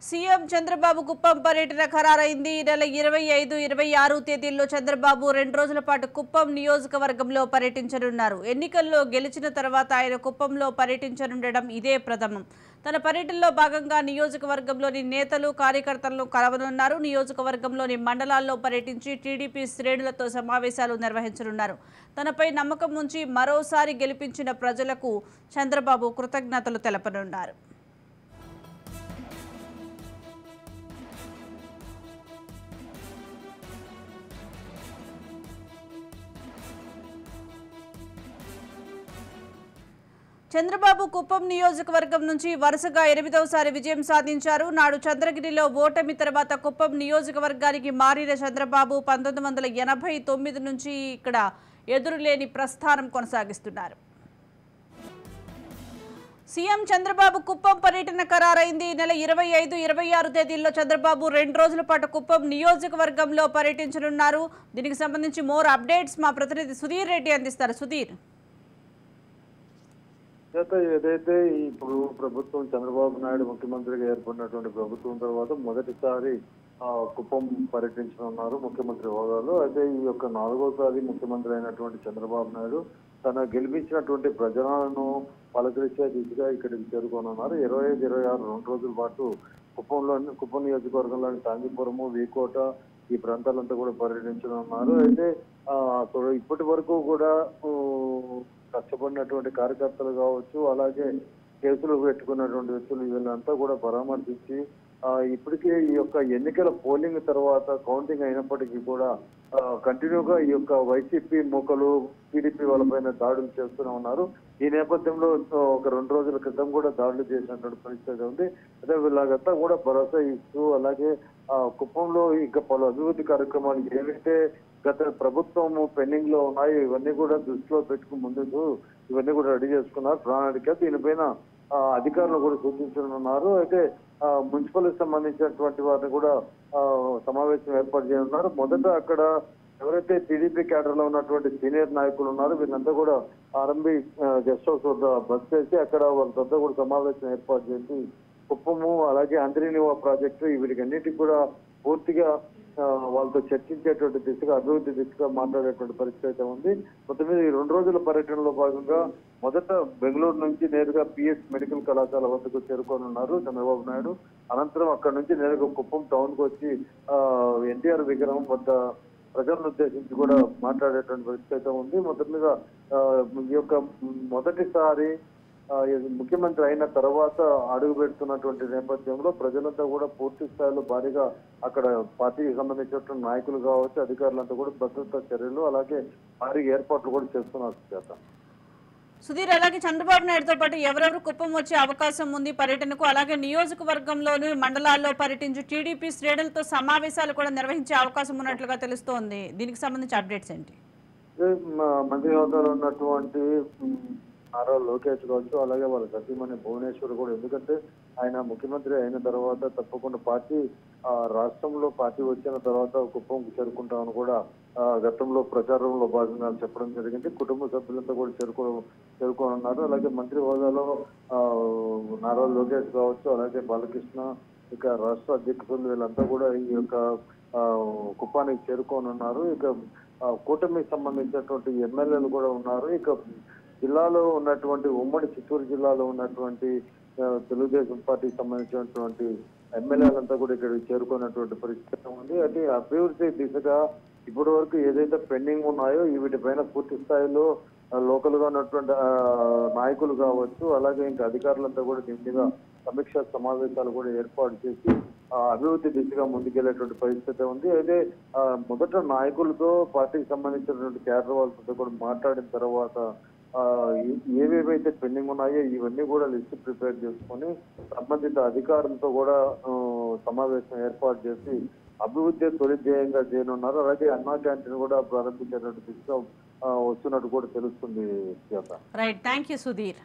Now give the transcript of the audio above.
CM Chandrababu Kuppam పర్యటన ఖరారైంది. ఈ నెల 25, 26 తేదీల్లో చంద్రబాబు 2 రోజుల పాటు కుప్పం నియోజకవర్గంలో పర్యటించనున్నారు. ఎన్నికల్లో గెలిచిన తర్వాత ఆయన కుప్పంలో పర్యటించనుండడం ఇదే ప్రథమం. తన పర్యటనలో భాగంగా నియోజకవర్గంలోని నేతలు, కార్యకర్తలను కలవనున్నారు. నియోజకవర్గంలోని మండలాల్లో పర్యటించి టీడీపీ శ్రేణులతో సమావేశాలు నిర్వహించనున్నారు. తనపై నమ్మకం ఉంచి మరోసారి గెలిపించిన ప్రజలకు చంద్రబాబు కృతజ్ఞతలు తెలపనున్నారు. చంద్రబాబు కుప్పం నియోజకవర్గం నుంచి వరుసగా 8వసారి విజయం సాధించారు. నాడు చంద్రగిరిలో ఓటమి తర్వాత కుప్పం నియోజకవర్గానికి మారిన చంద్రబాబు 1989 నుంచి ఇక్కడ ఎదురులేని ప్రస్థానం కొనసాగిస్తున్నారు. సీఎం చంద్రబాబు కుప్పం పర్యటన ఖరారైంది. ఈ నెల 25, 26 తేదీల్లో చంద్రబాబు 2 రోజుల పాటు కుప్పం నియోజకవర్గంలో పర్యటించనున్నారు. దీనికి సంబంధించి మోర్ అప్డేట్స్ మా ప్రతినిధి సుధీర్ రెడ్డి అందిస్తారు. సుధీర్, ఏదైతే ఇప్పుడు ప్రభుత్వం చంద్రబాబు నాయుడు ముఖ్యమంత్రిగా ఏర్పడినటువంటి ప్రభుత్వం తర్వాత మొదటిసారి కుప్పం పర్యటించనున్నారు ముఖ్యమంత్రి హోదాలో. అయితే ఈ యొక్క 4వసారి ముఖ్యమంత్రి అయినటువంటి చంద్రబాబు నాయుడు తన గెలిపించినటువంటి ప్రజలను పలకరించే దిశగా ఇక్కడికి చేరుకోనున్నారు. 25, 26 2 రోజుల పాటు కుప్పం నియోజకవర్గంలోని తాంగిపురము, వీకోట ఈ ప్రాంతాలంతా కూడా పర్యటించనున్నారు. అయితే ఇప్పటి వరకు కూడా కష్టపడినటువంటి కార్యకర్తలు కావచ్చు, అలాగే కేసులు పెట్టుకున్నటువంటి వ్యక్తులు వీళ్ళంతా కూడా పరామర్శించి ఇప్పటికే ఈ యొక్క ఎన్నికల పోలింగ్ తర్వాత కౌంటింగ్ అయినప్పటికీ కూడా కంటిన్యూగా ఈ యొక్క వైసీపీ మూకలు టీడీపీ వాళ్ళపైన దాడులు చేస్తూనే ఉన్నారు. ఈ నేపథ్యంలో ఒక 2 రోజుల క్రితం కూడా దాడులు చేసినటువంటి పరిస్థితి ఉంది. అదే వీళ్ళంతా కూడా భరోసా ఇస్తూ, అలాగే కుప్పంలో ఇంకా పలు అభివృద్ధి కార్యక్రమాలు ఏవైతే గత ప్రభుత్వం పెండింగ్ లో ఉన్నాయో ఇవన్నీ కూడా దృష్టిలో పెట్టుకుని ముందుకు ఇవన్నీ కూడా రెడీ చేసుకున్నారు ప్రణాళిక. దీనిపైన అధికారులు కూడా సూచించనున్నారు. అయితే మున్సిపల్ సంబంధించినటువంటి వారిని కూడా సమావేశం ఏర్పాటు చేయనున్నారు. మొదట అక్కడ ఎవరైతే టీడీపీ క్యాడర్ లో ఉన్నటువంటి సీనియర్ నాయకులు ఉన్నారో వీళ్ళంతా కూడా ఆర్ఎంబి గెస్ట్ హౌస్ వద్ద బస్ చేసి అక్కడ వాళ్ళంతా కూడా సమావేశం ఏర్పాటు చేసి కుప్పము, అలాగే అంద్రినివా ప్రాజెక్టు వీటికన్నిటికి కూడా పూర్తిగా వాళ్ళతో చర్చించేటువంటి దిశగా, అభివృద్ధి దిశగా మాట్లాడేటువంటి పరిస్థితి అయితే ఉంది. మొత్తం మీద ఈ 2 రోజుల పర్యటనలో భాగంగా మొదట బెంగళూరు నుంచి నేరుగా పిఎస్ మెడికల్ కళాశాల వద్దకు చేరుకోనున్నారు చంద్రబాబు నాయుడు. అనంతరం అక్కడి నుంచి నేరుగా కుప్పం టౌన్ కు వచ్చి ఎన్టీఆర్ విగ్రహం వద్ద ప్రజలను ఉద్దేశించి కూడా మాట్లాడేటువంటి పరిస్థితి అయితే ఉంది. మొత్తం మీద ఈ యొక్క మొదటిసారి ముఖ్యమంత్రి అయిన తర్వాత అడుగు పెడుతున్నటువంటి నేపథ్యంలో ప్రజలంతా కూడా పూర్తి స్థాయిలో భారీగా అక్కడ పార్టీకి సంబంధించినటువంటి నాయకులు కావచ్చు, అధికారులంతా కూడా భద్రతా చర్యలు అలాగే భారీ ఏర్పాట్లు కూడా చేస్తున్నారు. చేత సుధీర్, అలాగే చంద్రబాబు నాయుడుతో పాటు ఎవరెవరు కుప్పం వచ్చే అవకాశం ఉంది పర్యటనకు, అలాగే నియోజకవర్గంలోని మండలాల్లో పర్యటించి టీడీపీ శ్రేణులతో సమావేశాలు కూడా నిర్వహించే అవకాశం ఉన్నట్లుగా తెలుస్తోంది. దీనికి సంబంధించి అప్డేట్స్ ఏంటి? మంత్రి హోదాలో ఉన్నటువంటి నారా లోకేష్ కావచ్చు, అలాగే వాళ్ళ సతీమణి భువనేశ్వర్ కూడా, ఎందుకంటే ఆయన ముఖ్యమంత్రి అయిన తర్వాత తప్పకుండా పార్టీ రాష్ట్రంలో పార్టీ వచ్చిన తర్వాత కుప్పంకు చేరుకుంటామని కూడా గతంలో ప్రచారంలో భాగంగా చెప్పడం జరిగింది. కుటుంబ సభ్యులంతా కూడా చేరుకోనున్నారు. అలాగే మంత్రి హోదాలో నారా లోకేష్ కావచ్చు, అలాగే బాలకృష్ణ, ఇక రాష్ట్ర అధ్యక్షులు వీళ్ళంతా కూడా ఈ యొక్క కుప్పానికి చేరుకోనున్నారు. ఇక కూటమికి సంబంధించినటువంటి ఎమ్మెల్యేలు కూడా ఉన్నారు. ఇక జిల్లాలో ఉన్నటువంటి ఉమ్మడి చిత్తూరు జిల్లాలో ఉన్నటువంటి తెలుగుదేశం పార్టీకి సంబంధించినటువంటి ఎమ్మెల్యేలంతా కూడా ఇక్కడ చేరుకున్నటువంటి పరిస్థితి ఉంది. అంటే అభివృద్ధి దిశగా ఇప్పటి వరకు ఏదైతే పెండింగ్ ఉన్నాయో వీటిపైన పూర్తి స్థాయిలో లోకల్ గా ఉన్నటువంటి నాయకులు కావచ్చు, అలాగే ఇంకా అధికారులంతా కూడా దీని మీద సమీక్ష సమావేశాలు కూడా ఏర్పాటు చేసి అభివృద్ధి దిశగా ముందుకెళ్లేటువంటి పరిస్థితి ఉంది. అయితే మొదట నాయకులతో పార్టీకి సంబంధించినటువంటి క్యాడర్ వాళ్ళతో కూడా మాట్లాడిన తర్వాత ఏవేవైతే పెండింగ్ ఉన్నాయో ఇవన్నీ కూడా లిస్ట్ ప్రిపేర్ చేసుకొని సంబంధిత అధికారులతో కూడా సమావేశం ఏర్పాటు చేసి అభివృద్ధి తొలి ధ్యేయంగా చేయనున్నారు. అలాగే అన్నా క్యాంటీన్ కూడా ప్రారంభించేటువంటి దిశగా వస్తున్నట్టు కూడా తెలుస్తుంది. Right, thank you Sudheer.